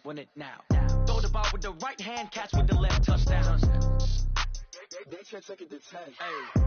win it now. Throw the ball with the right hand, catch with the left, touchdown. They can't take it to 10. Hey.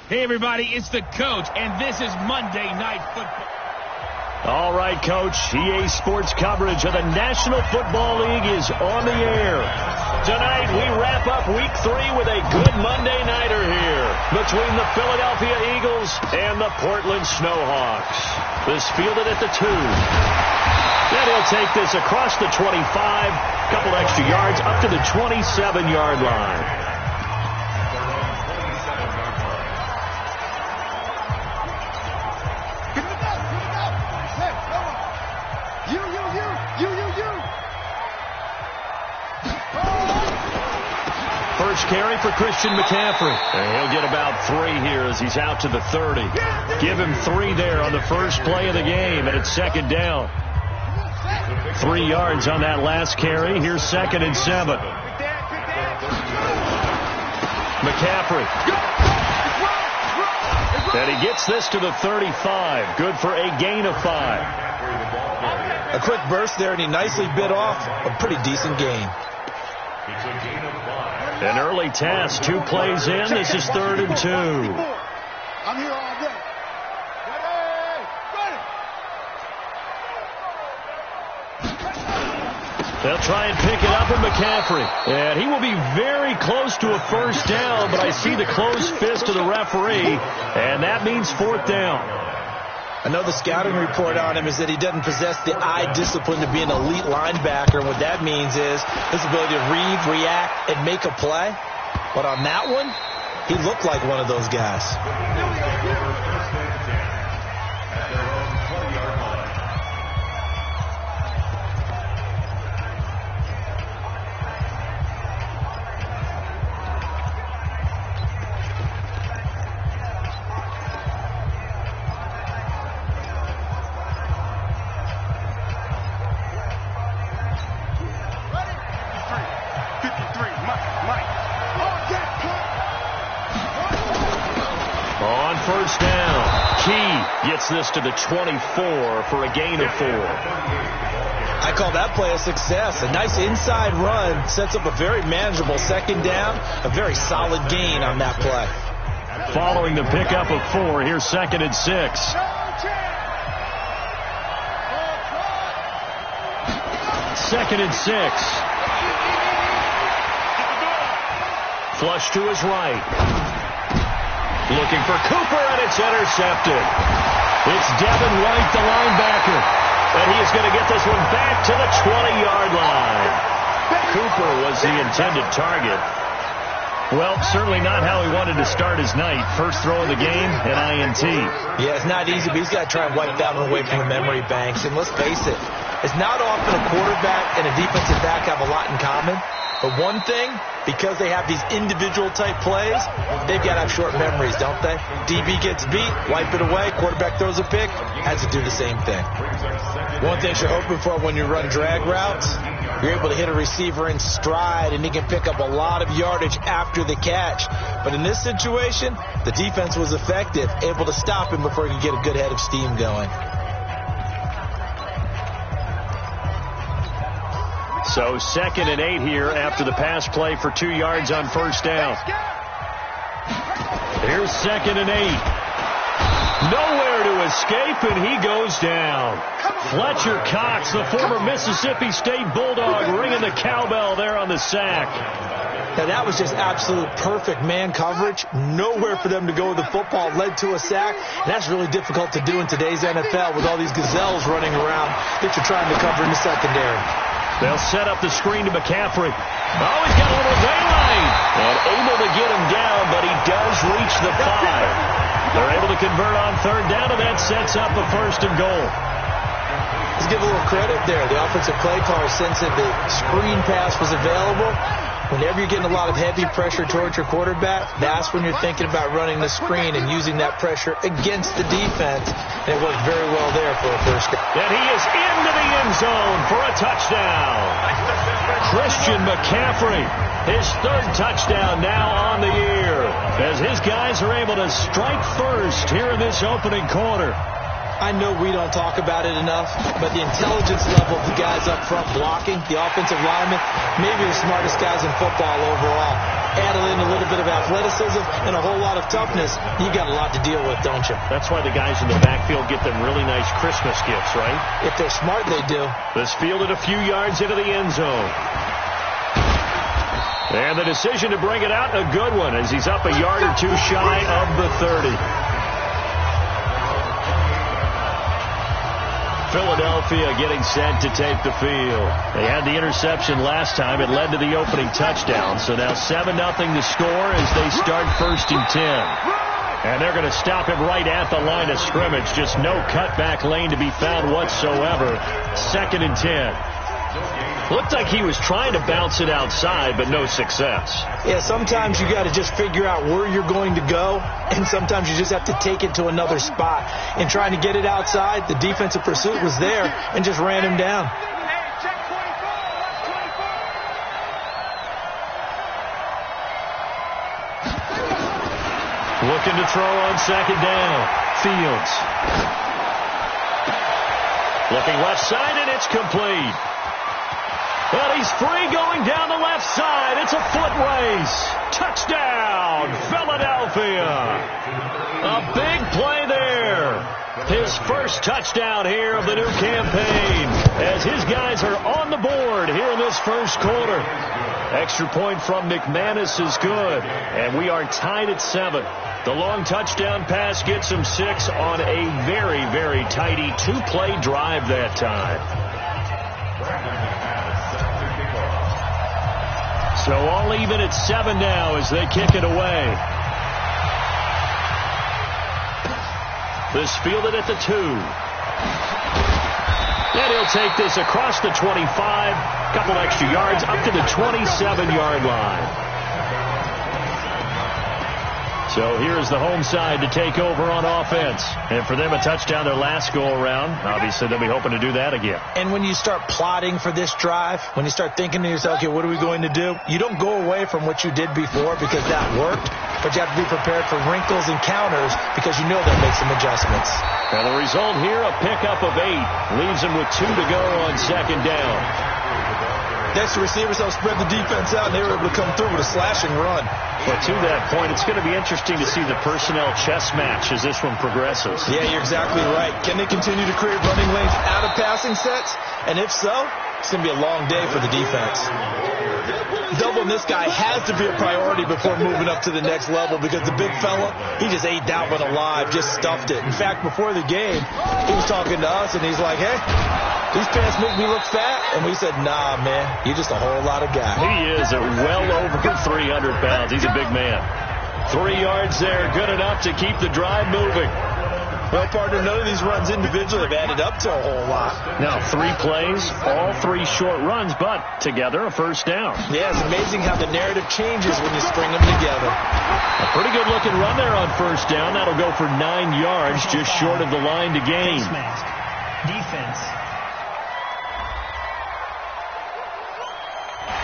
Hey, everybody, it's the coach, and this is Monday Night Football. All right, Coach. EA Sports coverage of the National Football League is on the air. Tonight, we wrap up Week 3 with a good Monday nighter here between the Philadelphia Eagles and the Portland Snowhawks. This fielded at the 2. Then he'll take this across the 25, a couple extra yards, up to the 27-yard line. First carry for Christian McCaffrey. And he'll get about 3 here as he's out to the 30. Give him 3 there on the first play of the game, and it's second down. 3 yards on that last carry. Here's 2nd and 7. McCaffrey. And he gets this to the 35. Good for a gain of 5. A quick burst there, and he nicely bit off a pretty decent gain. An early task, 2 plays in. This is 3rd and 2. I'm here all day. They'll try and pick it up with McCaffrey. And he will be very close to a first down, but I see the closed fist of the referee, and that means 4th down. I know the scouting report on him is that he doesn't possess the eye discipline to be an elite linebacker. And what that means is his ability to read, react, and make a play. But on that one, he looked like one of those guys. First down. Key gets this to the 24 for a gain of 4. I call that play a success. A nice inside run sets up a very manageable 2nd down. A very solid gain on that play. Following the pickup of 4, here's 2nd and 6. 2nd and 6. Flush to his right. Looking for Cooper, and it's intercepted. It's Devin White, the linebacker. And he is going to get this one back to the 20-yard line. Cooper was the intended target. Well, certainly not how he wanted to start his night. First throw of the game, an INT. Yeah, it's not easy, but he's got to try and wipe that one away from the memory banks. And let's face it, it's not often a quarterback and a defensive back have a lot in common. But one thing, because they have these individual type plays, they've got to have short memories, don't they? DB gets beat, wipe it away, quarterback throws a pick, has to do the same thing. One thing you're hoping for when you run drag routes, you're able to hit a receiver in stride, and he can pick up a lot of yardage after the catch. But in this situation, the defense was effective, able to stop him before he could get a good head of steam going. So 2nd and 8 here after the pass play for 2 yards on first down. Here's 2nd and 8. Nowhere to escape, and he goes down. Fletcher Cox, the former Mississippi State Bulldog, ringing the cowbell there on the sack. Now, that was just absolute perfect man coverage. Nowhere for them to go with the football. Led to a sack. And that's really difficult to do in today's NFL with all these gazelles running around that you're trying to cover in the secondary. They'll set up the screen to McCaffrey. Oh, he's got a little daylight. And able to get him down, but he does reach the 5. They're able to convert on 3rd down, and that sets up a 1st and goal. Let's give a little credit there. The offensive play caller sense that the screen pass was available. Whenever you're getting a lot of heavy pressure towards your quarterback, that's when you're thinking about running the screen and using that pressure against the defense. And it worked very well there for a 1st down. And he is into the end zone for a touchdown. Christian McCaffrey, his 3rd touchdown now on the year, as his guys are able to strike first here in this opening quarter. I know we don't talk about it enough, but the intelligence level of the guys up front blocking, the offensive linemen, maybe the smartest guys in football overall. Add in a little bit of athleticism and a whole lot of toughness, you got a lot to deal with, don't you? That's why the guys in the backfield get them really nice Christmas gifts, right? If they're smart, they do. This fielded a few yards into the end zone. And the decision to bring it out, a good one, as he's up a yard or 2 shy of the 30. Philadelphia getting set to take the field. They had the interception last time. It led to the opening touchdown. So now 7-0 to score as they start 1st and 10. And they're going to stop him right at the line of scrimmage. Just no cutback lane to be found whatsoever. 2nd and 10. Looked like he was trying to bounce it outside, but no success. Yeah, sometimes you got to just figure out where you're going to go, and sometimes you just have to take it to another spot. And trying to get it outside, the defensive pursuit was there and just ran him down. Looking to throw on 2nd down. Fields. Looking left side, and it's complete. Well, he's free going down the left side. It's a foot race. Touchdown, Philadelphia. A big play there. His 1st touchdown here of the new campaign, as his guys are on the board here in this 1st quarter. Extra point from McManus is good, and we are tied at 7. The long touchdown pass gets him 6 on a very, very tidy 2-play drive that time. So all even at 7 now as they kick it away. This fielded at the 2. And he'll take this across the 25. Couple extra yards up to the 27-yard line. So here's the home side to take over on offense. And for them, a touchdown their last go-around. Obviously, they'll be hoping to do that again. And when you start plotting for this drive, when you start thinking to yourself, okay, what are we going to do? You don't go away from what you did before because that worked, but you have to be prepared for wrinkles and counters because you know they'll make some adjustments. And the result here, a pickup of 8. Leaves them with 2 to go on 2nd down. Next, the receivers help spread the defense out, and they were able to come through with a slashing run. But to that point, it's going to be interesting to see the personnel chess match as this one progresses. Yeah, you're exactly right. Can they continue to create running lanes out of passing sets? And if so, it's going to be a long day for the defense. Doubling this guy has to be a priority before moving up to the next level because the big fella, he just ate that one alive, just stuffed it. In fact, before the game, he was talking to us, and he's like, hey, these pants make me look fat. And we said, nah, man, you're just a whole lot of guy. He is well over 300 pounds. He's a big man. 3 yards there, good enough to keep the drive moving. Well, partner, none of these runs individually have added up to a whole lot. Now, 3 plays, all 3 short runs, but together a 1st down. Yeah, it's amazing how the narrative changes when you string them together. A pretty good-looking run there on 1st down. That'll go for 9 yards, just short of the line to gain. Face mask. Defense.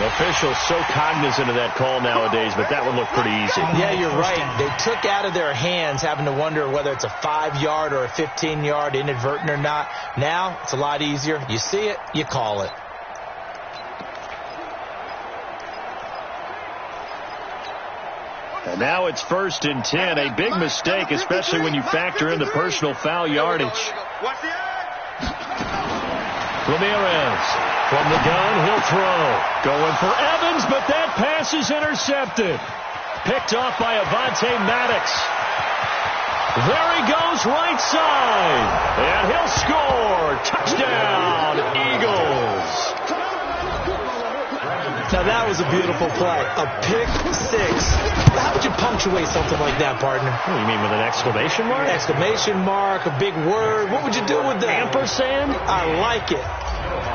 Officials so cognizant of that call nowadays, but that one looked pretty easy. Yeah, you're right. They took out of their hands having to wonder whether it's a 5-yard or a 15-yard inadvertent or not. Now, it's a lot easier. You see it, you call it. And now it's 1st and 10. A big mistake, especially when you factor in the personal foul yardage. Ramirez from the gun, he'll throw. Going for Evans, but that pass is intercepted. Picked off by Avonte Maddox. There he goes, right side. And he'll score. Touchdown, Eagles. Now, that was a beautiful play. A pick six. How would you punctuate something like that, partner? What do you mean, with an exclamation mark? Exclamation mark, a big word. What would you do with that? Ampersand? I like it.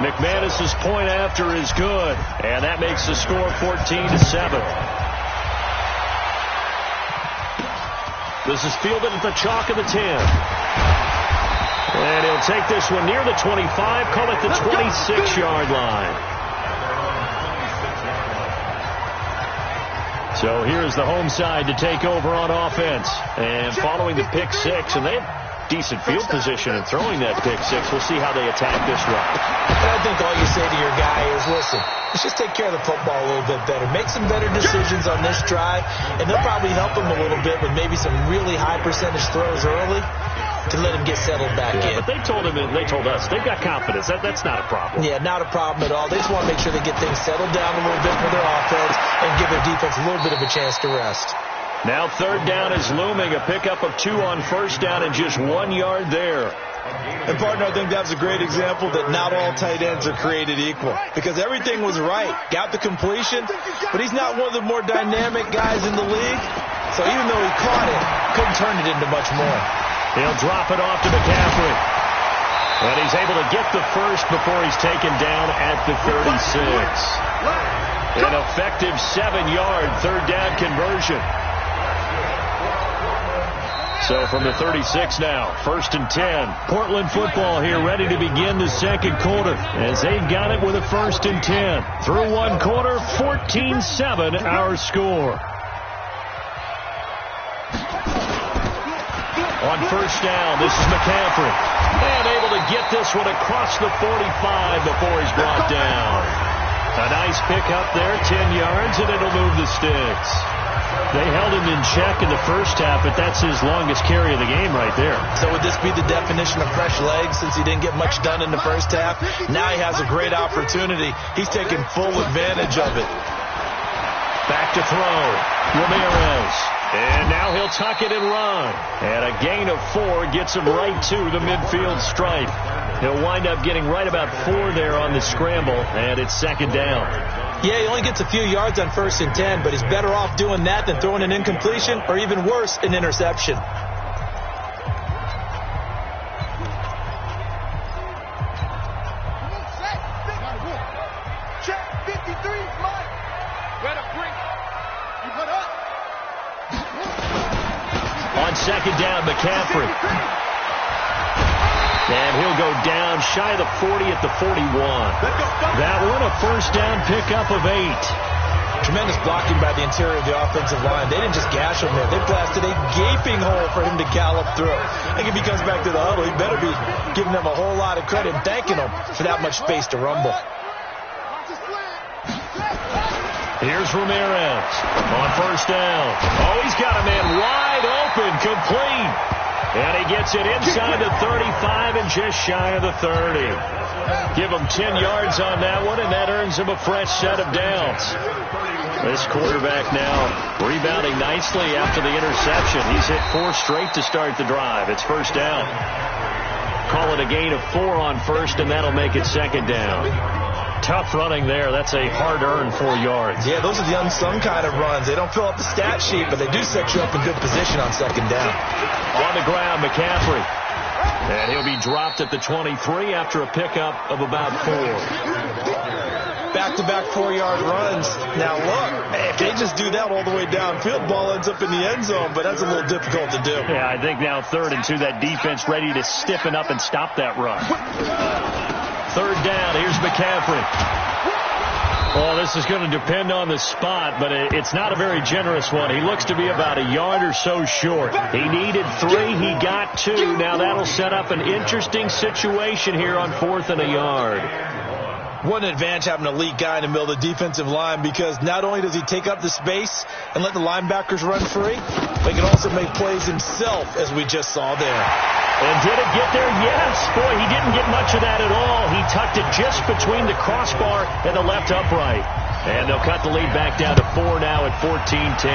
McManus's point after is good. And that makes the score 14-7. This is fielded at the chalk of the 10. And he'll take this one near the 25, call it the 26-yard line. So here's the home side to take over on offense. And following the pick six, and they have decent field position in throwing that pick six. We'll see how they attack this run. I think all you say to your guy is, listen, let's just take care of the football a little bit better. Make some better decisions on this drive, and they'll probably help him a little bit with maybe some really high percentage throws early to let him get settled back in. But they told him, and they told us, they've got confidence. That's not a problem. Yeah, not a problem at all. They just want to make sure they get things settled down a little bit for their offense and give their defense a little bit of a chance to rest. Now 3rd down is looming. A pickup of 2 on 1st down and just 1 yard there. And, partner, I think that's a great example that not all tight ends are created equal, because everything was right. Got the completion, but he's not one of the more dynamic guys in the league. So even though he caught it, couldn't turn it into much more. He'll drop it off to McCaffrey. And he's able to get the first before he's taken down at the 36. An effective 7-yard 3rd down conversion. So from the 36 now, 1st and 10. Portland football here, ready to begin the 2nd quarter as they've got it with a 1st and 10. Through 1 quarter, 14-7 our score. On 1st down, this is McCaffrey. And able to get this one across the 45 before he's brought down. A nice pickup there, 10 yards, and it'll move the sticks. They held him in check in the first half, but that's his longest carry of the game right there. So would this be the definition of fresh legs since he didn't get much done in the first half? Now he has a great opportunity. He's taking full advantage of it. Back to throw. Ramirez. And now he'll tuck it and run. And a gain of 4 gets him right to the midfield stripe. He'll wind up getting right about 4 there on the scramble, and it's 2nd down. Yeah, he only gets a few yards on 1st and 10, but he's better off doing that than throwing an incompletion or even worse, an interception. Check 53, Mike. Better bring it. You put up. On 2nd down, McCaffrey. And he'll go down shy of the 40 at the 41. That one a 1st down pickup of 8. Tremendous blocking by the interior of the offensive line. They didn't just gash him there. They blasted a gaping hole for him to gallop through. I think if he comes back to the huddle, he better be giving them a whole lot of credit and thanking them for that much space to rumble. Here's Ramirez on 1st down. Oh, he's got a man wide open, complete. And he gets it inside the 35 and just shy of the 30. Give him 10 yards on that one, and that earns him a fresh set of downs. This quarterback now rebounding nicely after the interception. He's hit 4 straight to start the drive. It's 1st down. Call it a gain of 4 on 1st, and that'll make it 2nd down. Tough running there. That's a hard-earned 4 yards. Yeah, those are the unsung kind of runs. They don't fill up the stat sheet, but they do set you up in good position on 2nd down. On the ground, McCaffrey. And he'll be dropped at the 23 after a pickup of about 4. Back-to-back 4-yard runs. Now, look, if they just do that all the way downfield, ball ends up in the end zone, but that's a little difficult to do. Yeah, I think now 3rd and 2, that defense ready to stiffen up and stop that run. 3rd down, here's McCaffrey. Oh, this is going to depend on the spot, but it's not a very generous one. He looks to be about a yard or so short. He needed 3, he got 2. Now that'll set up an interesting situation here on 4th and a yard. What an advantage having an elite guy in the middle of the defensive line, because not only does he take up the space and let the linebackers run free, but he can also make plays himself, as we just saw there. And did it get there? Yes. Boy, he didn't get much of that at all. He tucked it just between the crossbar and the left upright. And they'll cut the lead back down to 4 now at 14-10.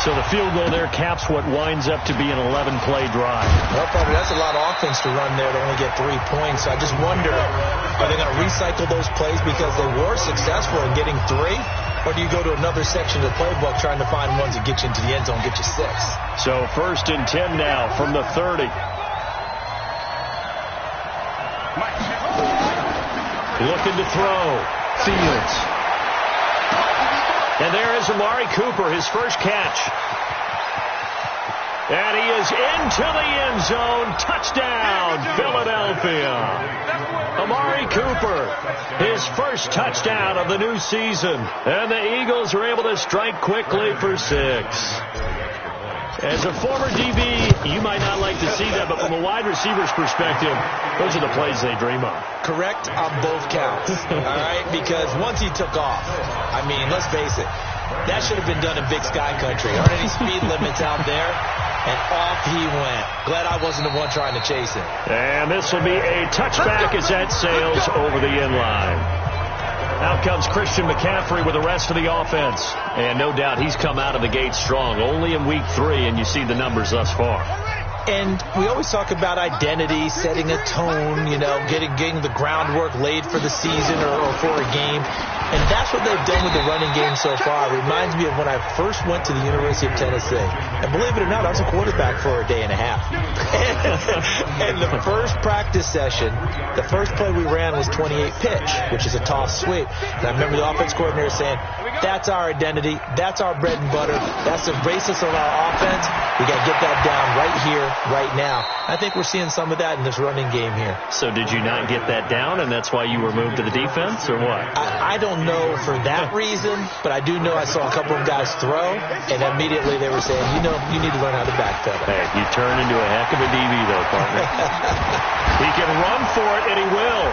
So the field goal there caps what winds up to be an 11-play drive. Well, Bubba, that's a lot of offense to run there to only get 3 points. So I just wonder, are they going to recycle those plays because they were successful in getting 3? Or do you go to another section of the playbook trying to find ones that get you into the end zone, get you 6? So 1st and 10 now from the 30. Looking to throw. Fields. And there is Amari Cooper, his first catch. And he is into the end zone. Touchdown, Philadelphia. Amari Cooper, his first touchdown of the new season. And the Eagles are able to strike quickly for 6. As a former DB, you might not like to see that, but from a wide receiver's perspective, those are the plays they dream of. Correct on both counts, all right? Because once he took off, I mean, let's face it, that should have been done in Big Sky Country. Aren't any speed limits out there? And off he went. Glad I wasn't the one trying to chase him. And this will be a touchback as that sails over the end line. Out comes Christian McCaffrey with the rest of the offense. And no doubt he's come out of the gate strong. Only in week 3, and you see the numbers thus far. And we always talk about identity, setting a tone, you know, getting the groundwork laid for the season or for a game. And that's what they've done with the running game so far. It reminds me of when I first went to the University of Tennessee. And believe it or not, I was a quarterback for a day and a half. And the first practice session, the first play we ran was 28 pitch, which is a toss sweep. And I remember the offense coordinator saying, that's our identity, that's our bread and butter, that's the basis of our offense. We got to get that down right here, right now. I think we're seeing some of that in this running game here. So did you not get that down, and that's why you were moved to the defense, or what? I don't know for that reason, but I do know I saw a couple of guys throw, and immediately they were saying, you know, you need to learn how to backpedal. Hey, you turn into a heck of a DB, though, partner. He can run for it, and he will.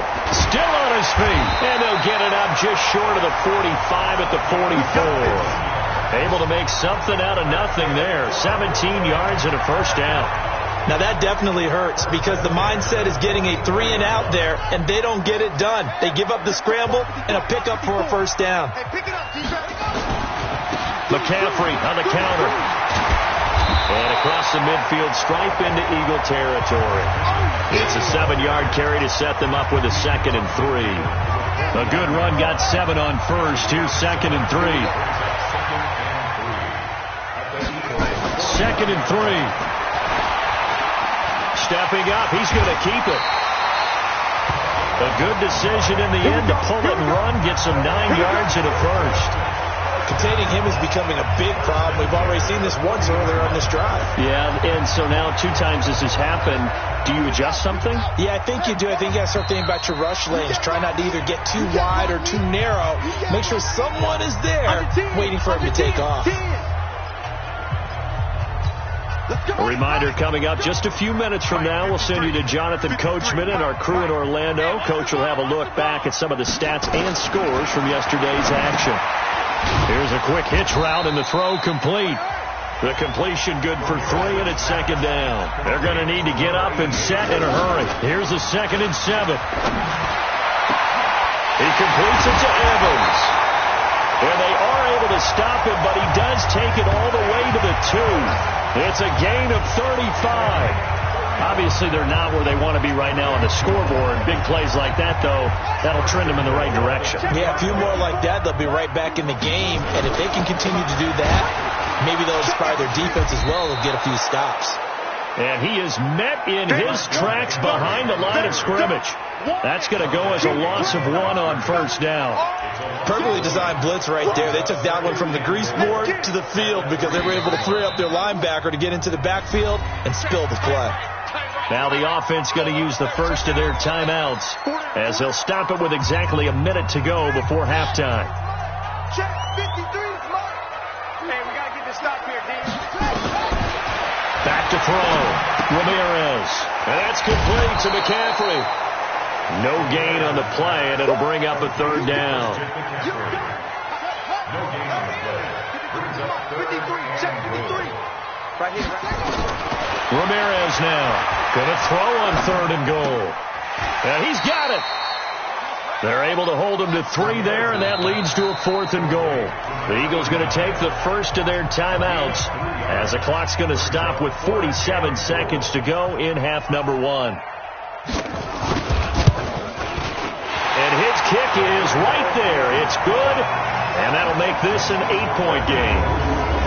Still on his feet, and they'll get it up just short of the 45 at the 44. Able to make something out of nothing there. 17 yards and a first down. Now that definitely hurts because the mindset is getting a 3 and out there, and they don't get it done. They give up the scramble and a pickup for a first down. McCaffrey on the counter. And across the midfield stripe into Eagle territory. It's a 7-yard carry to set them up with a 2nd and 3. A good run got 7 on first. Here's 2nd and 3. 2nd and 3. Stepping up. He's going to keep it. A good decision in the end to pull it and run. Gets him 9 yards and a first. Containing him is becoming a big problem. We've already seen this once earlier on this drive. Yeah, and so now 2 times this has happened. Do you adjust something? Yeah, I think you do. I think you got to start thinking about your rush lanes. Try not to either get too wide or too narrow. Make sure someone is there waiting for him to take off. A reminder coming up just a few minutes from now. We'll send you to Jonathan Coachman and our crew in Orlando. Coach will have a look back at some of the stats and scores from yesterday's action. Here's a quick hitch route and the throw complete. The completion good for 3, and it's 2nd down. They're going to need to get up and set in a hurry. Here's a 2nd and 7. He completes it to Evans. And they are able to stop him, but he does take it all the way to the 2. It's a gain of 35. Obviously, they're not where they want to be right now on the scoreboard. Big plays like that, though, that'll trend them in the right direction. Yeah, a few more like that, they'll be right back in the game. And if they can continue to do that, maybe they'll inspire their defense as well. They'll get a few stops. And he is met in his tracks behind the line of scrimmage. That's going to go as a loss of 1 on first down. Perfectly designed blitz right there. They took that one from the grease board to the field because they were able to free up their linebacker to get into the backfield and spill the play. Now the offense going to use the first of their timeouts as they'll stop it with exactly a minute to go before halftime. Check 53 is mine. Hey, we got to get this stop here, D. Back to throw. Ramirez. And that's complete to McCaffrey. No gain on the play, and it'll bring up a third down. 53. Right here. Ramirez now going to throw on 3rd and goal. And he's got it. They're able to hold him to 3 there, and that leads to a 4th and goal. The Eagles going to take the first of their timeouts as the clock's going to stop with 47 seconds to go in half number 1. And his kick is right there. It's good, and that'll make this an 8-point game.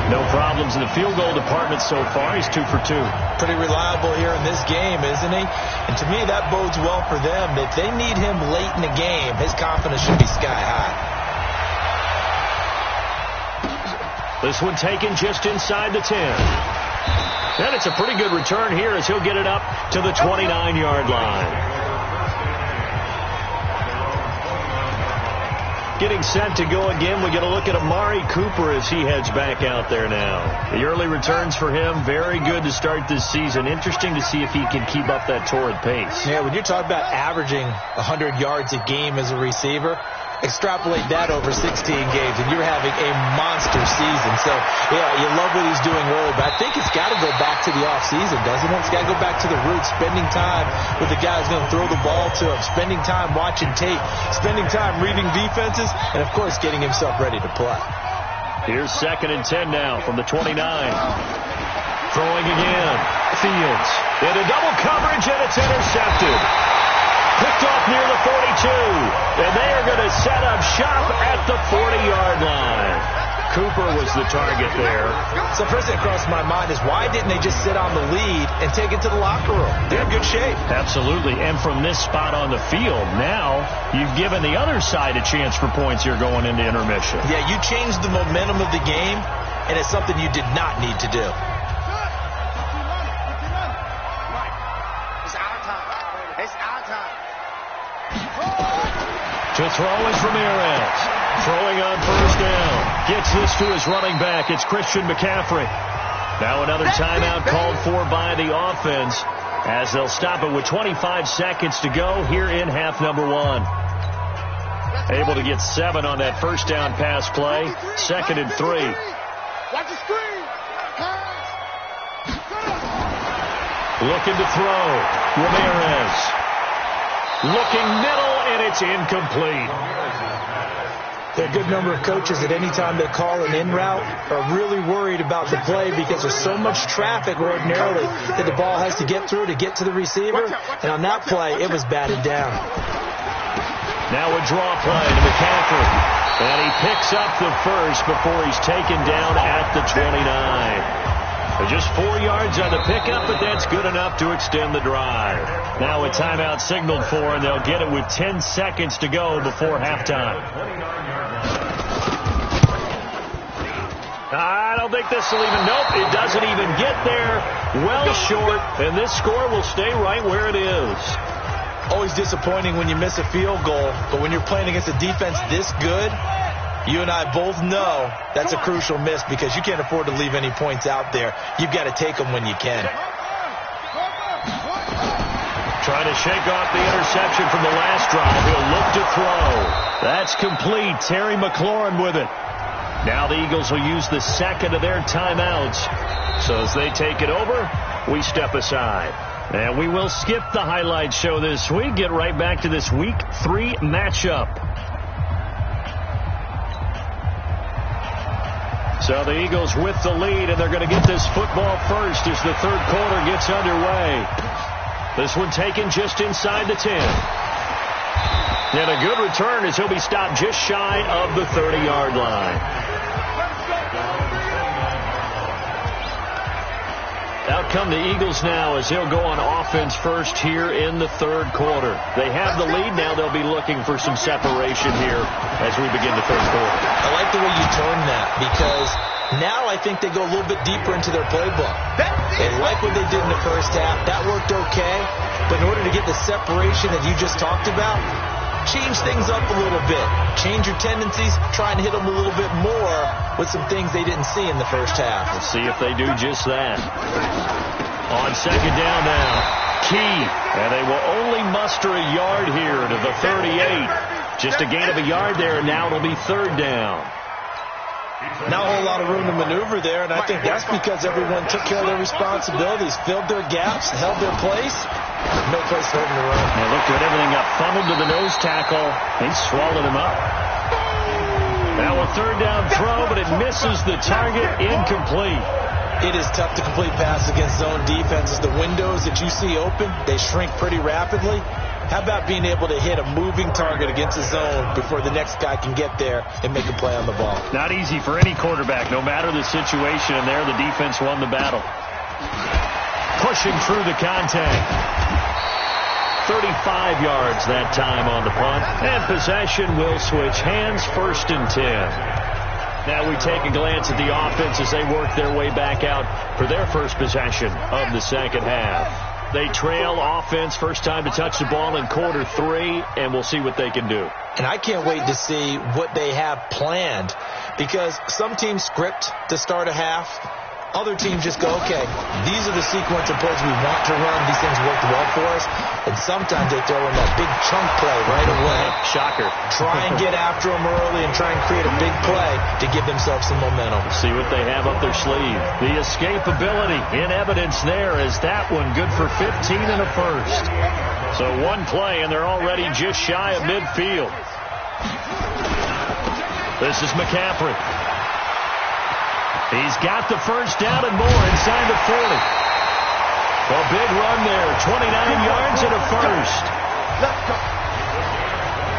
No problems in the field goal department so far. He's 2 for 2. Pretty reliable here in this game, isn't he? And to me, that bodes well for them. If they need him late in the game, his confidence should be sky high. This one taken just inside the 10. And it's a pretty good return here as he'll get it up to the 29-yard line. Getting set to go again, we get a look at Amari Cooper as he heads back out there now. The early returns for him, very good to start this season. Interesting to see if he can keep up that torrid pace. Yeah, when you're talking about averaging 100 yards a game as a receiver, extrapolate that over 16 games, and you're having a monster season. So, yeah, you love what he's doing early, but I think it's got to go back to the offseason, doesn't it? It's got to go back to the roots, spending time with the guys going to throw the ball to him, spending time watching tape, spending time reading defenses, and, of course, getting himself ready to play. Here's 2nd and 10 now from the 29. Throwing again. Fields into double coverage, and it's intercepted. Picked off near the 42, and they are going to set up shop at the 40-yard line. Cooper was the target there. So first thing that crossed my mind is why didn't they just sit on the lead and take it to the locker room? They're in good shape. Absolutely, and from this spot on the field, now you've given the other side a chance for points here going into intermission. Yeah, you changed the momentum of the game, and it's something you did not need to do. To throw is Ramirez. Throwing on 1st down. Gets this to his running back. It's Christian McCaffrey. Now another timeout called for by the offense as they'll stop it with 25 seconds to go here in half number 1. Able to get 7 on that 1st down pass play. 2nd and 3. Watch the screen. Looking to throw. Ramirez. Looking middle, and it's incomplete. There are a good number of coaches at any time they call an in route are really worried about the play because there's so much traffic ordinarily that the ball has to get through to get to the receiver. And on that play, it was batted down. Now a draw play to McCaffrey. And he picks up the first before he's taken down at the 29. Just 4 yards on the pickup, but that's good enough to extend the drive. Now a timeout signaled for, and they'll get it with 10 seconds to go before halftime. I don't think this will even, nope, it doesn't even get there. Well short, and this score will stay right where it is. Always disappointing when you miss a field goal, but when you're playing against a defense this good, you and I both know that's a crucial miss because you can't afford to leave any points out there. You've got to take them when you can. Trying to shake off the interception from the last drive. He'll look to throw. That's complete. Terry McLaurin with it. Now the Eagles will use the 2nd of their timeouts. So as they take it over, we step aside. And we will skip the highlight show this week. Get right back to this Week 3 matchup. So the Eagles with the lead, and they're going to get this football first as the 3rd quarter gets underway. This one taken just inside the 10. And a good return as he'll be stopped just shy of the 30-yard line. Out come the Eagles now as they'll go on offense first here in the 3rd quarter. They have the lead now. They'll be looking for some separation here as we begin the 3rd quarter. I like the way you turn that because now I think they go a little bit deeper into their playbook. They like what they did in the first half. That worked okay. But in order to get the separation that you just talked about, change things up a little bit. Change your tendencies. Try and hit them a little bit more with some things they didn't see in the first half. We'll see if they do just that. On 2nd down now. Key And they will only muster a yard here to the 38. Just a gain of a yard there, and now it'll be third down. Not a whole lot of room to maneuver there, and I think that's because everyone took care of their responsibilities, filled their gaps, held their place. No place for them to run. They looked at everything, got funneled to the nose tackle. They swallowed him up. Now a third down throw, but it misses the target, incomplete. It is tough to complete passes against zone defenses. The windows that you see open, they shrink pretty rapidly. How about being able to hit a moving target against a zone before the next guy can get there and make a play on the ball? Not easy for any quarterback, no matter the situation. And there, the defense won the battle. Pushing through the contact. 35 yards that time on the punt. And possession will switch hands, 1st and 10. Now we take a glance at the offense as they work their way back out for their first possession of the second half. They trail offense, first time to touch the ball in quarter 3, and we'll see what they can do. And I can't wait to see what they have planned, because some teams script to start a half. Other teams just go, okay, these are the sequence of plays we want to run. These things worked well for us. And sometimes they throw in that big chunk play right away. Shocker. Try and get after them early and try and create a big play to give themselves some momentum. See what they have up their sleeve. The escapability in evidence there as that one good for 15 and a first. So one play and they're already just shy of midfield. This is McCaffrey. He's got the first down and more inside the 40. A big run there, 29 yards and a first.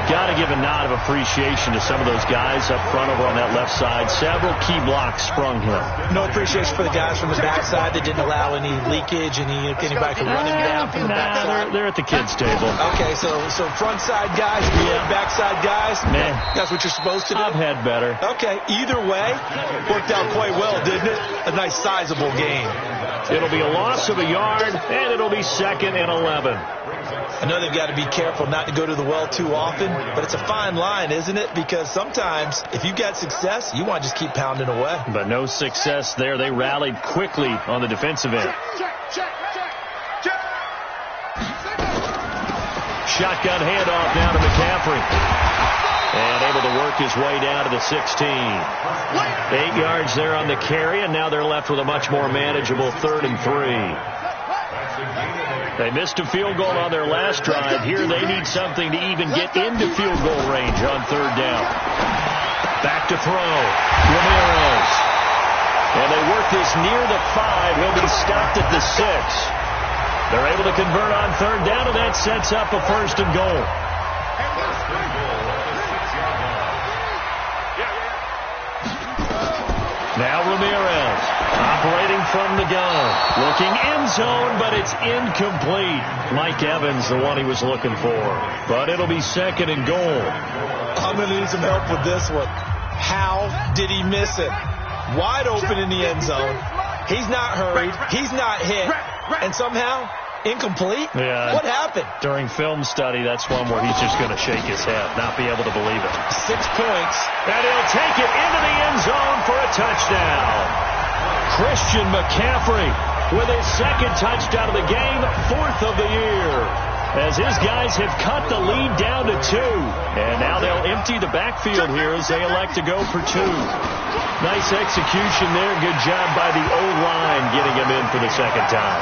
Got to give a nod of appreciation to some of those guys up front over on that left side. Several key blocks sprung him. No appreciation for the guys from the backside that didn't allow any leakage, anybody from running down from the backside. They're at the kids' table. Okay, so front side guys, backside guys. Man, that's what you're supposed to do. I've had better. Okay, either way, worked out quite well, didn't it? A nice sizable game. It'll be a loss of a yard, and it'll be 2nd and 11. I know they've got to be careful not to go to the well too often, but it's a fine line, isn't it? Because sometimes if you got success, you want to just keep pounding away. But no success there. They rallied quickly on the defensive end. Shotgun handoff now to McCaffrey. And able to work his way down to the 16. 8 yards there on the carry, and now they're left with a much more manageable 3rd and 3. They missed a field goal on their last drive. Here they need something to even get into field goal range on 3rd down. Back to throw. Ramirez. And they work this near the 5. He'll be stopped at the 6. They're able to convert on 3rd down, and that sets up a 1st and goal. Now Ramirez operating from the gun. Looking end zone, but it's incomplete. Mike Evans, the one he was looking for. But it'll be 2nd and goal. I'm going to need some help with this one. How did he miss it? Wide open in the end zone. He's not hurried. He's not hit. And somehow, incomplete? Yeah. What happened? During film study, that's one where he's just going to shake his head, not be able to believe it. 6 points. And he'll take it into the end zone for a touchdown. Christian McCaffrey with his 2nd touchdown of the game, 4th of the year. As his guys have cut the lead down to 2. And now they'll empty the backfield here as they elect to go for 2. Nice execution there. Good job by the O-line getting him in for the 2nd time.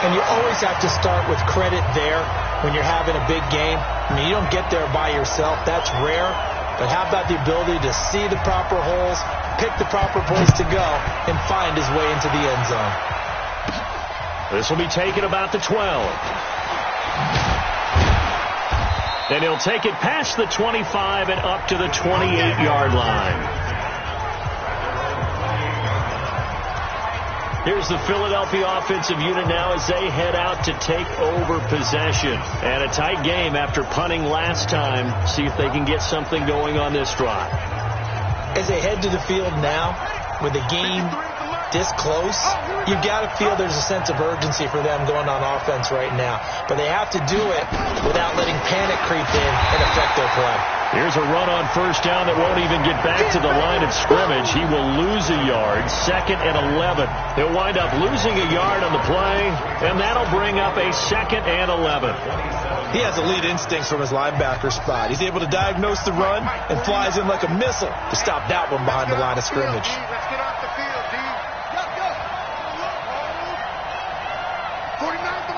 And you always have to start with credit there when you're having a big game. I mean, you don't get there by yourself. That's rare. But how about the ability to see the proper holes, pick the proper place to go, and find his way into the end zone? This will be taken about the 12. And he'll take it past the 25 and up to the 28-yard line. Here's the Philadelphia offensive unit now as they head out to take over possession. And a tight game after punting last time. See if they can get something going on this drive. As they head to the field now, with the game this close, you've got to feel there's a sense of urgency for them going on offense right now. But they have to do it without letting panic creep in and affect their play. Here's a run on first down that won't even get back to the line of scrimmage. He will lose a yard, 2nd and 11. He'll wind up losing a yard on the play, and that'll bring up a 2nd and 11. He has elite instincts from his linebacker spot. He's able to diagnose the run and flies in like a missile to stop that one behind the line of scrimmage. Let's get off the field, D. Go. 49 to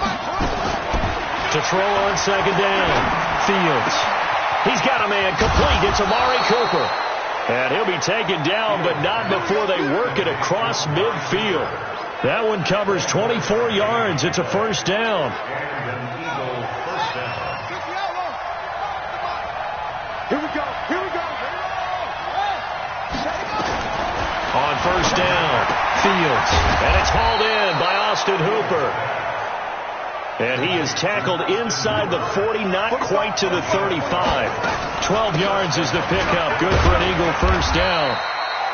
To throw on 2nd down, Fields. He's got a man complete. It's Amari Cooper. And he'll be taken down, but not before they work it across midfield. That one covers 24 yards. It's a first down. Here we go. On first down, Fields. And it's hauled in by Austin Hooper. And he is tackled inside the 40, not quite to the 35. 12 yards is the pickup. Good for an Eagle first down.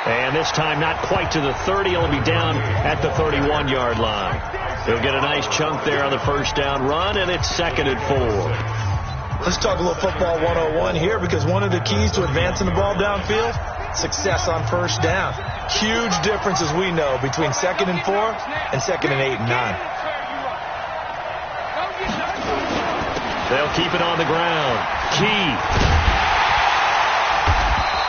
And this time not quite to the 30. He'll be down at the 31-yard line. He'll get a nice chunk there on the first down run, and it's 2nd and 4. Let's talk a little football 101 here, because one of the keys to advancing the ball downfield, success on first down. Huge difference, as we know, between 2nd and 4 and 2nd and 8 and 9. They'll keep it on the ground. Key.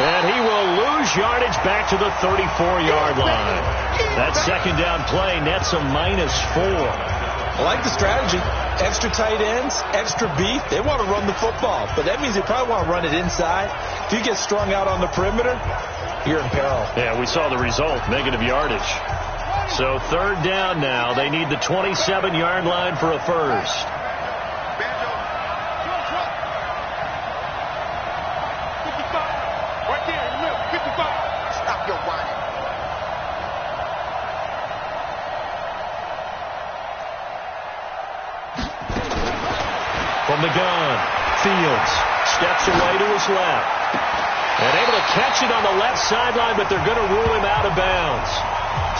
And he will lose yardage back to the 34-yard line. That 2nd down play nets a -4. I like the strategy. Extra tight ends, extra beef. They want to run the football, but that means they probably want to run it inside. If you get strung out on the perimeter, you're in peril. Yeah, we saw the result, negative yardage. So 3rd down now. They need the 27-yard line for a first. From the gun, Fields steps away to his left. And able to catch it on the left sideline, but they're going to rule him out of bounds.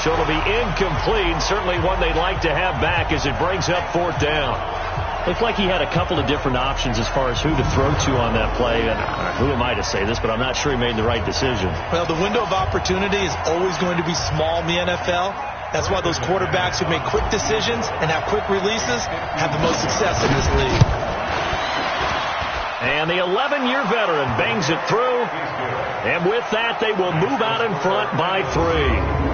So it'll be incomplete, certainly one they'd like to have back as it brings up 4th down. Looked like he had a couple of different options as far as who to throw to on that play. And who am I to say this, but I'm not sure he made the right decision. Well, the window of opportunity is always going to be small in the NFL. That's why those quarterbacks who make quick decisions and have quick releases have the most success in this league. And the 11-year veteran bangs it through. And with that, they will move out in front by 3.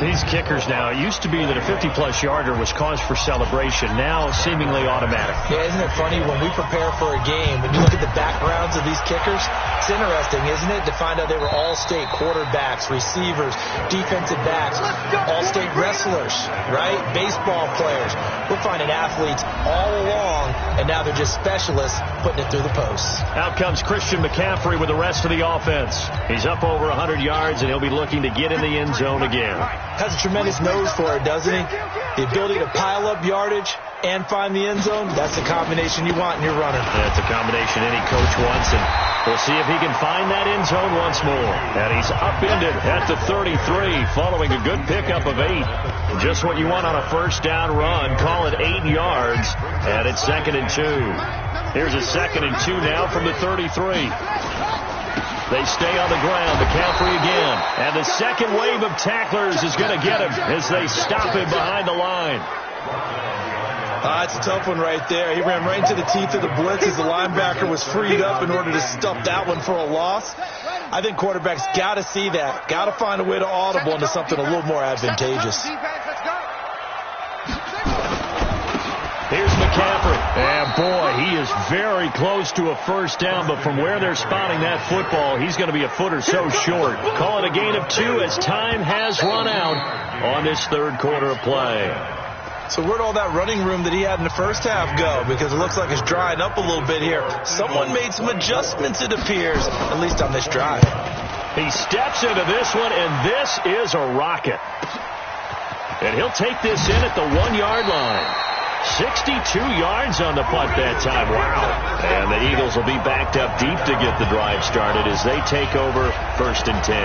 These kickers now, it used to be that a 50-plus yarder was cause for celebration. Now, seemingly automatic. Yeah, isn't it funny when we prepare for a game, when you look at the backgrounds of these kickers, it's interesting, isn't it, to find out they were all-state quarterbacks, receivers, defensive backs, all-state wrestlers, right? Baseball players. We're finding athletes all along, and now they're just specialists putting it through the posts. Out comes Christian McCaffrey with the rest of the offense. He's up over 100 yards, and he'll be looking to get in the end zone again. Has a tremendous nose for it, doesn't he? The ability to pile up yardage and find the end zone, that's the combination you want in your runner. That's a combination any coach wants, and we'll see if he can find that end zone once more. And he's upended at the 33, following a good pickup of 8. Just what you want on a first down run. Call it 8 yards, and it's 2nd and 2. Here's a 2nd and 2 now from the 33. They stay on the ground. McCaffrey again. And the second wave of tacklers is going to get him as they stop him behind the line. It's a tough one right there. He ran right into the teeth of the blitz as the linebacker was freed up in order to stuff that one for a loss. I think quarterbacks got to see that. Got to find a way to audible into something a little more advantageous. Here's McCaffrey. And boy, he is very close to a first down, but from where they're spotting that football, he's going to be a foot or so short. Call it a gain of 2 as time has run out on this 3rd quarter of play. So where'd all that running room that he had in the first half go? Because it looks like it's drying up a little bit here. Someone made some adjustments, it appears, at least on this drive. He steps into this one, and this is a rocket. And he'll take this in at the 1-yard line. 62 yards on the punt that time. Wow. And the Eagles will be backed up deep to get the drive started as they take over 1st and 10.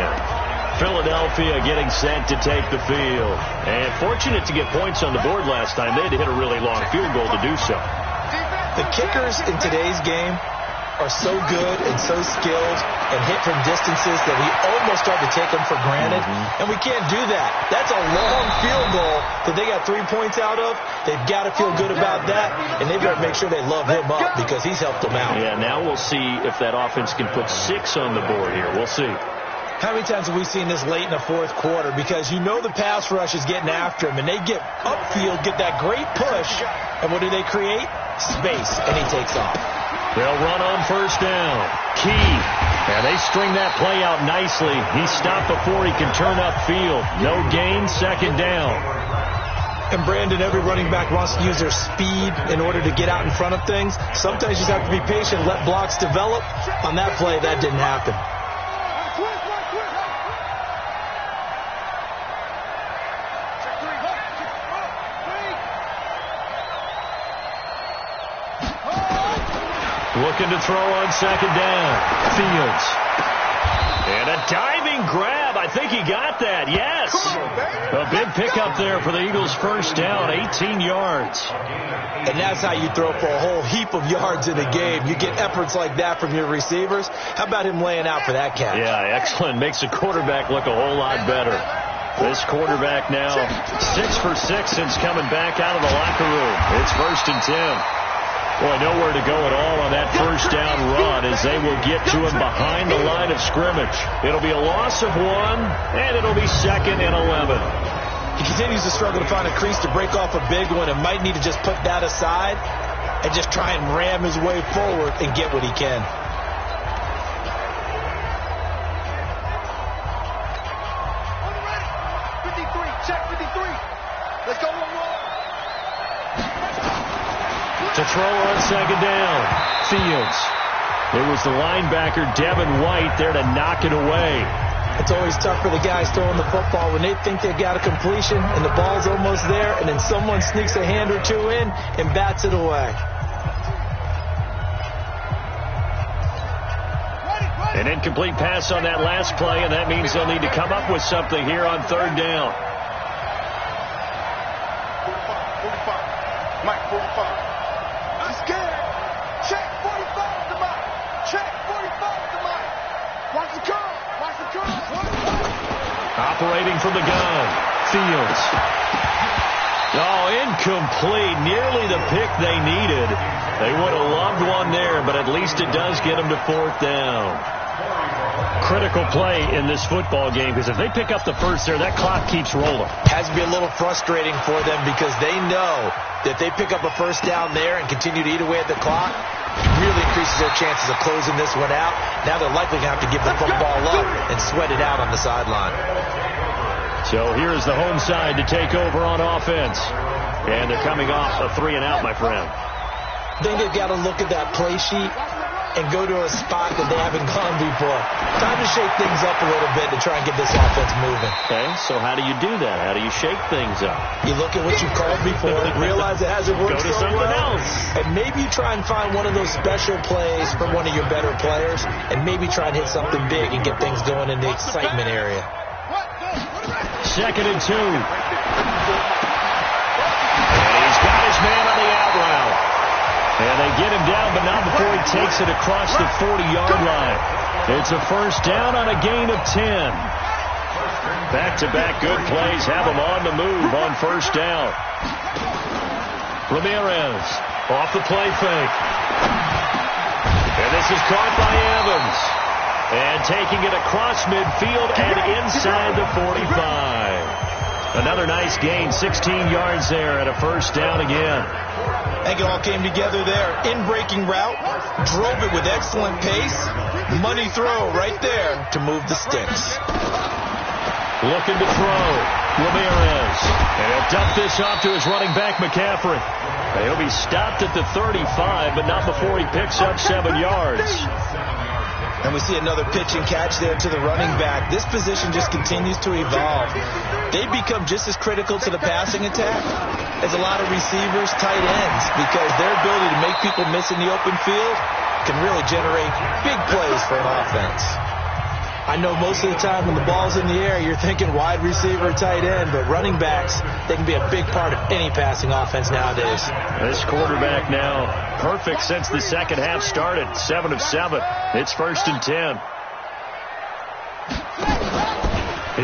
Philadelphia getting set to take the field. And fortunate to get points on the board last time. They had to hit a really long field goal to do so. The kickers in today's game are so good and so skilled and hit from distances that we almost start to take them for granted, and we can't do that. That's a long field goal that they got 3 points out of. They've got to feel good about that, and they've got to make sure they love him up because he's helped them out. Yeah, now we'll see if that offense can put 6 on the board here. We'll see. How many times have we seen this late in the fourth quarter? Because you know the pass rush is getting after him, and they get upfield, get that great push, and what do they create? Space, and he takes off. They'll run on first down. Key. And they string that play out nicely. He stopped before he can turn upfield. No gain, second down. And Brandon, every running back wants to use their speed in order to get out in front of things. Sometimes you just have to be patient, let blocks develop. On that play, that didn't happen. Looking to throw on second down. Fields. And a diving grab. I think he got that. Yes. A big pickup there for the Eagles' first down. 18 yards. And that's how you throw for a whole heap of yards in a game. You get efforts like that from your receivers. How about him laying out for that catch? Yeah, excellent. Makes the quarterback look a whole lot better. This quarterback now 6 for 6 since coming back out of the locker room. It's 1st and 10. Boy, nowhere to go at all on that first down run as they will get to him behind the line of scrimmage. It'll be a loss of 1, and it'll be 2nd and 11. He continues to struggle to find a crease to break off a big one and might need to just put that aside and just try and ram his way forward and get what he can. Let's go, one more. To throw on second down. Fields. It was the linebacker, Devin White, there to knock it away. It's always tough for the guys throwing the football when they think they've got a completion and the ball's almost there, and then someone sneaks a hand or two in and bats it away. An incomplete pass on that last play, and that means they'll need to come up with something here on third down. 45. Mike, 45. I'm scared. Check 45 to Mike. Check 45 to Mike. Watch the curl. Watch the curl. Operating from the gun. Fields. Oh, incomplete. Nearly the pick they needed. They would have loved one there, but at least it does get them to 4th down. Critical play in this football game, because if they pick up the first there, that clock keeps rolling. Has to be a little frustrating for them because they know that they pick up a first down there and continue to eat away at the clock, really increases their chances of closing this one out. Now they're likely going to have to give the football up and sweat it out on the sideline. So here's the home side to take over on offense. And they're coming off a 3-and-out, my friend. I think they've got to look at that play sheet and go to a spot that they haven't gone before. Time to shake things up a little bit to try and get this offense moving. Okay, so how do you do that? How do you shake things up? You look at what you called before, realize it hasn't worked so well, else. and maybe you try and find one of those special plays from one of your better players, and maybe try and hit something big and get things going in the excitement area. 2nd and 2. And he's got his man on the out route. And they get him down, but not before he takes it across the 40-yard line. It's a first down on a gain of 10. Back-to-back good plays have him on the move on first down. Ramirez off the play fake. And this is caught by Evans. And taking it across midfield and inside the 45. Another nice gain, 16 yards there at a first down again. I think it all came together there. In-breaking route, drove it with excellent pace. Money throw right there to move the sticks. Looking to throw. Ramirez. And he'll dump this off to his running back, McCaffrey. He'll be stopped at the 35, but not before he picks up 7 yards. And we see another pitch and catch there to the running back. This position just continues to evolve. They become just as critical to the passing attack as a lot of receivers, tight ends, because their ability to make people miss in the open field can really generate big plays for an offense. I know most of the time when the ball's in the air, you're thinking wide receiver, tight end, but running backs, they can be a big part of any passing offense nowadays. This quarterback now perfect since the second half started. 7 of 7. It's 1st and 10.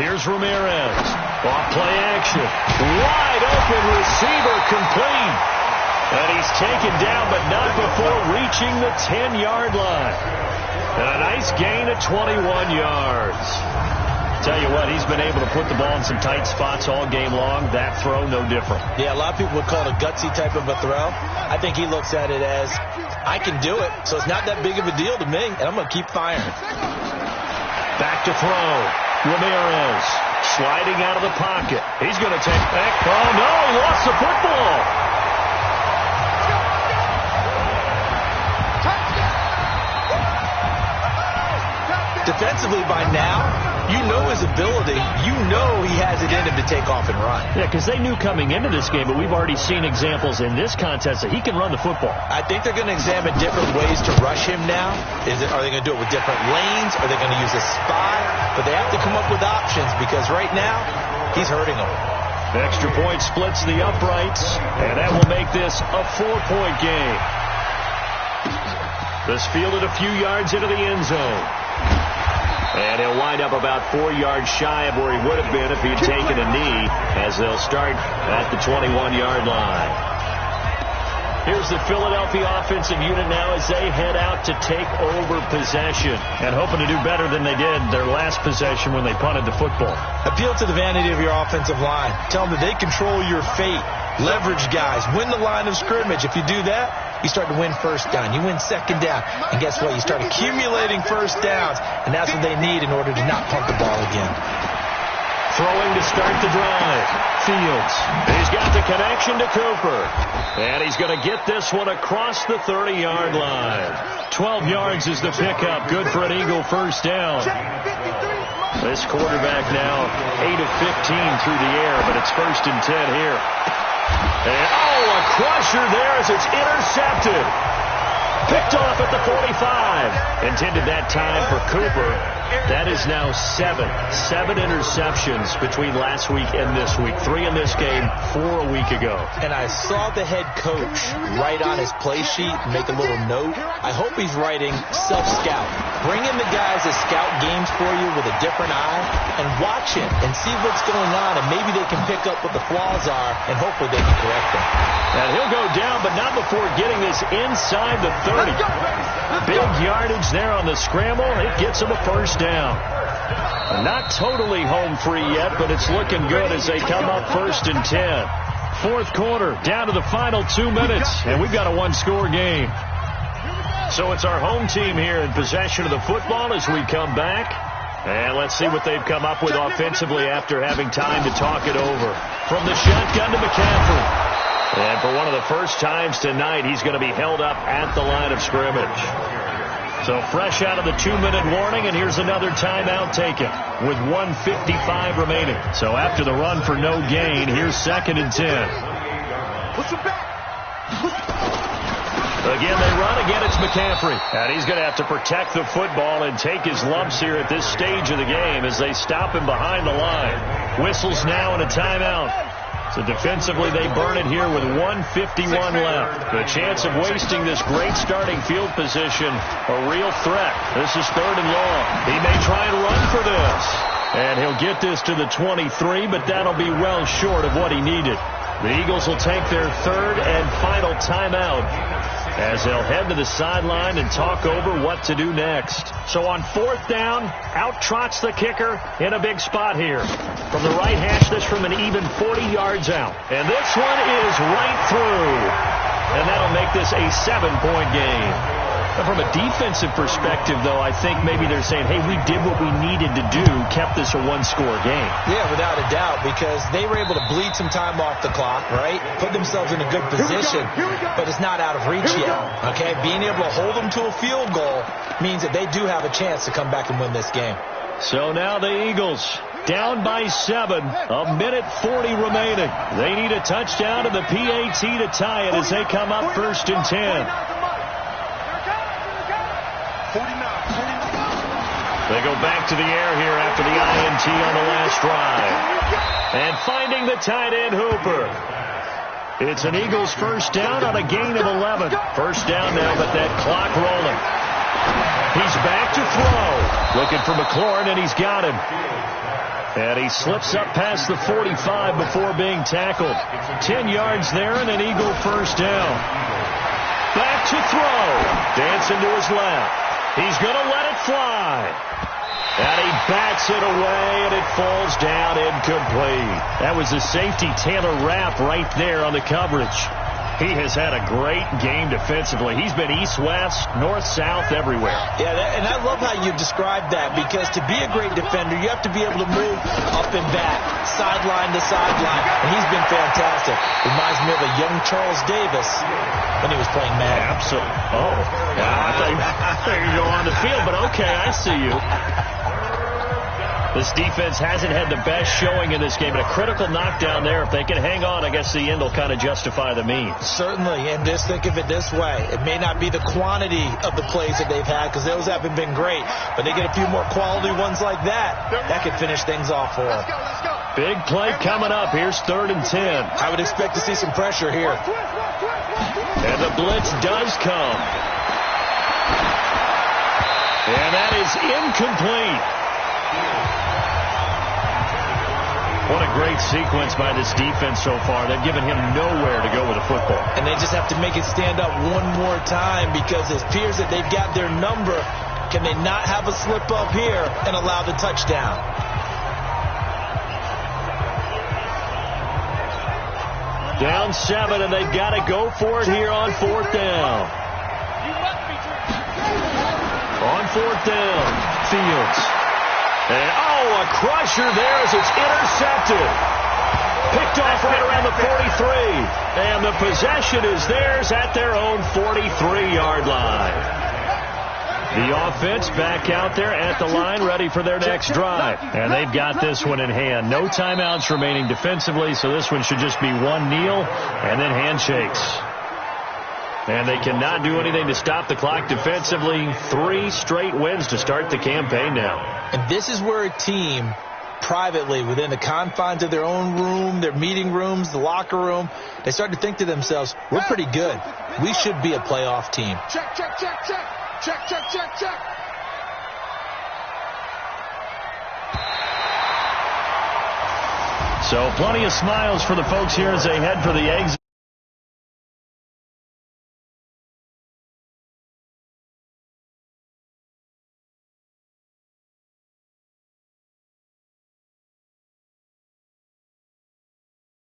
Here's Ramirez. Off play action. Wide open receiver complete. And he's taken down, but not before reaching the 10-yard line. And a nice gain of 21 yards. Tell you what, he's been able to put the ball in some tight spots all game long. That throw, no different. Yeah, a lot of people would call it a gutsy type of a throw. I think he looks at it as, I can do it, so it's not that big of a deal to me, and I'm going to keep firing. Back to throw. Ramirez sliding out of the pocket. He's going to take back. Oh, no, he lost the football. Defensively by now, you know his ability. You know he has it in him to take off and run. Yeah, because they knew coming into this game, but we've already seen examples in this contest that he can run the football. I think they're going to examine different ways to rush him now. Are they going to do it with different lanes? Are they going to use a spy? But they have to come up with options because right now, he's hurting them. Extra point splits the uprights, and that will make this a 4-point game. This fielded a few yards into the end zone. And he'll wind up about 4 yards shy of where he would have been if he had taken a knee, as they'll start at the 21-yard line. Here's the Philadelphia offensive unit now as they head out to take over possession and hoping to do better than they did their last possession when they punted the football. Appeal to the vanity of your offensive line. Tell them that they control your fate. Leverage guys. Win the line of scrimmage. If you do that, you start to win first down. You win second down. And guess what? You start accumulating first downs. And that's what they need in order to not punt the ball again. Throwing to start the drive. Fields. He's got the connection to Cooper. And he's going to get this one across the 30-yard line. 12 yards is the pickup. Good for an Eagle first down. This quarterback now 8 of 15 through the air, but it's 1st and 10 here. And, a crusher there as it's intercepted. Picked off at the 45. Intended that time for Cooper. That is now 7 interceptions between last week and this week. 3 in this game, 4 a week ago. And I saw the head coach write on his play sheet, make a little note. I hope he's writing self-scout. Bring in the guys that scout games for you with a different eye and watch him and see what's going on, and maybe they can pick up what the flaws are, and hopefully they can correct them. And he'll go down, but not before getting this inside the 30. Big yardage there on the scramble. It gets him a first down. Not totally home free yet, but it's looking good as they come up 1st and 10. Fourth quarter, down to the final 2 minutes, and we've got a one-score game. So it's our home team here in possession of the football as we come back. And let's see what they've come up with offensively after having time to talk it over. From the shotgun to McCaffrey. And for one of the first times tonight, he's going to be held up at the line of scrimmage. So fresh out of the 2-minute warning, and here's another timeout taken with 1:55 remaining. So after the run for no gain, here's 2nd and 10. Push him back. Again, they run. Again, it's McCaffrey. And he's going to have to protect the football and take his lumps here at this stage of the game as they stop him behind the line. Whistles now and a timeout. So defensively, they burn it here with 1:51 left. The chance of wasting this great starting field position, a real threat. This is 3rd and long. He may try and run for this. And he'll get this to the 23, but that'll be well short of what he needed. The Eagles will take their 3rd and final timeout as they'll head to the sideline and talk over what to do next. So on 4th down, out trots the kicker in a big spot here. From the right hash, this from an even 40 yards out. And this one is right through. And that'll make this a 7-point game. And from a defensive perspective, though, I think maybe they're saying, hey, we did what we needed to do, kept this a one-score game. Yeah, without a doubt, because they were able to bleed some time off the clock, right? Put themselves in a good position, but it's not out of reach yet, okay? Being able to hold them to a field goal means that they do have a chance to come back and win this game. So now the Eagles down by 7, a minute 40 remaining. They need a touchdown and the PAT to tie it as they come up 1st and 10. They go back to the air here after the INT on the last drive. And finding the tight end, Hooper. It's an Eagles first down on a gain of 11. First down now, but that clock rolling. He's back to throw. Looking for McLaurin, and he's got him. And he slips up past the 45 before being tackled. 10 yards there and an Eagle first down. Back to throw. Dancing to his left. He's going to let it fly. And he bats it away, and it falls down incomplete. That was the safety Taylor Rapp right there on the coverage. He has had a great game defensively. He's been east-west, north-south, everywhere. Yeah, and I love how you described that, because to be a great defender, you have to be able to move up and back, sideline to sideline, and he's been fantastic. Reminds me of a young Charles Davis when he was playing Madden. Absolutely. Oh, yeah, I thought you go on the field, but okay, I see you. This defense hasn't had the best showing in this game, but a critical knockdown there. If they can hang on, I guess the end will kind of justify the means. Certainly, and just think of it this way. It may not be the quantity of the plays that they've had, because those haven't been great, but they get a few more quality ones like that. That could finish things off for them. Big play coming up. Here's 3rd and 10. I would expect to see some pressure here. And the blitz does come. And that is incomplete. What a great sequence by this defense so far. They've given him nowhere to go with the football. And they just have to make it stand up one more time, because it appears that they've got their number. Can they not have a slip up here and allow the touchdown? Down 7, and they've got to go for it here on 4th down. On 4th down, Fields. And, a crusher there as it's intercepted. Picked off right around the 43. And the possession is theirs at their own 43-yard line. The offense back out there at the line, ready for their next drive. And they've got this one in hand. No timeouts remaining defensively, so this one should just be one kneel and then handshakes. And they cannot do anything to stop the clock defensively. 3 straight wins to start the campaign now. And this is where a team, privately, within the confines of their own room, their meeting rooms, the locker room, they start to think to themselves, we're pretty good. We should be a playoff team. Check, check, check, check. Check, check, check, check. So plenty of smiles for the folks here as they head for the exit.